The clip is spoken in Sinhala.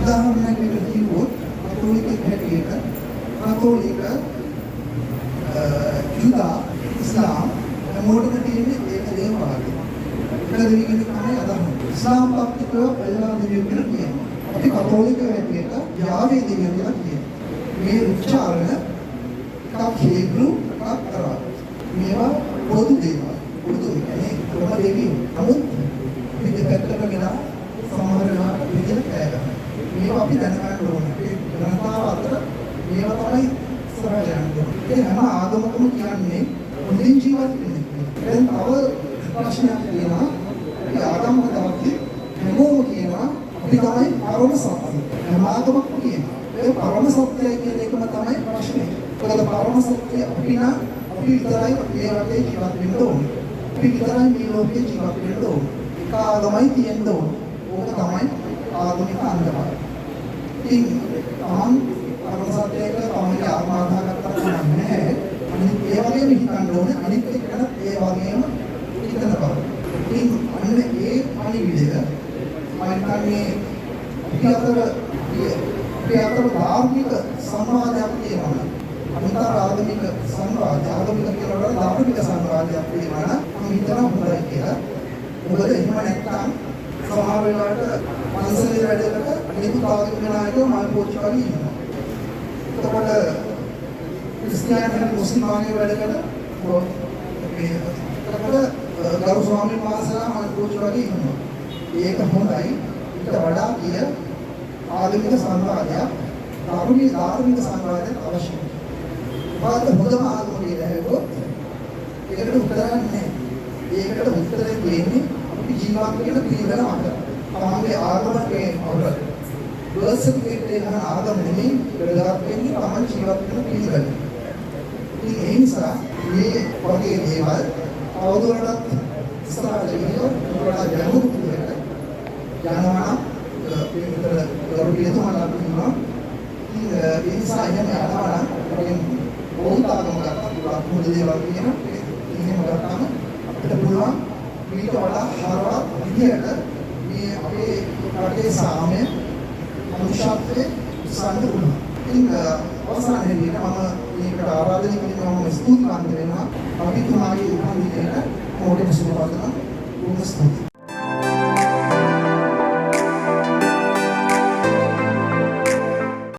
උදාහරණයකට කිව්වොත් කතෝලික හැටියට කතෝලික ජුදා ඉස්ලාම් හැමෝටම තියෙන්නේ ඒක දේම වාගේ. එක දෙවියෙකුට තමයි අදහන්නේ. ඉස්ලාම් පක්ෂිකව අල්ලාහ් දෙවියෝ කියලා කියනවා. අපි කතෝලික හැටියට යාවේ දෙවියෝ කියලා කියනවා. මේ උච්චාරණ එකක් හේබ්‍රු එකක් අරාබි. මේවා පොදු දේවල්. පොදු කියන්නේ කොහොම දෙවියෝ. නමුත් මේ දෙපැත්තට වෙලා සමහර වෙලාවට විදිහට කෑ ගන්නවා. මේවා අපි දැනගන්න ඕනේ. ඒ ජනතාව අතර මේවා තමයි ඉස්සරහට යන්නේ. ඒ හැම ආගමකම කියන්නේ හොඳින් ජීවත් වෙන්න. දැන් තව ප්‍රශ්නයක් තියෙනවා. ඒ ආගමක තමයි හැමෝම කියනවා අපි තමයි පරම සත්‍ය. හැම ආගමක්ම කියනවා. ඒ පරම සත්‍යය කියන එකම තමයි ප්‍රශ්නේ. මොකද පරම සත්‍ය අපි විතරයි මේ රටේ ජීවත් වෙන්න ඕනේ. අපි විතරයි මේ ලෝකේ ජීවත් වෙන්න ඕනේ. එක ආගමයි තියෙන්න ඕනේ. ඕක තමයි ආගමික අන්දමයි. ඉතින් තමන් පරම සත්‍යයක තමයි ආත්මාර්ථය ගන්නට නැහැ. අනිත් ඒ වගේම හිතන්න ඕනේ. අනිත් එක්කන ඒ වගේම හිතන බව. ඉතින් අන්න ඒ පණිවිඩය මම හිතන්නේ අපි අතර ධාර්මික සංවාදයක් තියෙනවා. අන්තරාගමික සංවාදය, ආගමික කියනකොට ධාර්මික සංවාදයක් තියෙනවා. මම හිතනවා හොඳයි කියලා. මොකද එහෙම නැත්නම් සමහර වෙලාවට පන්සලේ වැඩකට අනිත් ආගමික නායකයෝ මල් පෝච්චි වගේ ඉන්නවා. එතකොට ක්‍රිස්තියානි මුස්ලිම් ආගමික වැඩකට ගරු ස්වාමීන් වහන්සේලා මල් පෝච්චි වගේ ඉන්නවා. ඒක හොඳයි. ඊට වඩා කිය ආගමික සංවාදයක්, ධාර්මික සංවාදයක් අවශ්‍යයි. වාද හොඳම ආගම කියලා හෙවොත් ඒකට උත්තරයක් නැහැ. ඒකට උත්තරේ දෙන්නේ අපි ජීවත් වෙන පිළිවෙල මත. තමන්ගේ ආගමේ අවුල. බර්ත් සර්ටිෆිකේට් එක ආගම නෙමෙයි ප්‍රදාත් වෙන්නේ තමන් ජීවත් වෙන පිළිවෙල. ඉතින් ඒ නිසා මේ වගේ දේවල් අවුදුරටත් ඉස්සරහට ගෙනියලා උඩට ගැඹුරු පිළිවෙල යනවා. විතර ගරුපියතුමාලා කියනවා. ඉතින් ඒ නිසා එහෙම යනවා නම් බොහෝ ආගමකට මුද දේවල් කියන එහෙම ගත්තාම අපිට පුළුවන් ඊට වඩා හරවත් විදියට මේ අපේ රටේ සාමය අනුශාසනයේ සම්බන්ධ වුණා. ඉතින් අවසානයේදී මම මේකට ආරාධනය කරනවා මම ස්තුතිවන්ත වෙනවා. අපි තුමාගේ උපන්දිනයට මොඩේ සුබ පතනවා. බොහොම ස්තුතියි.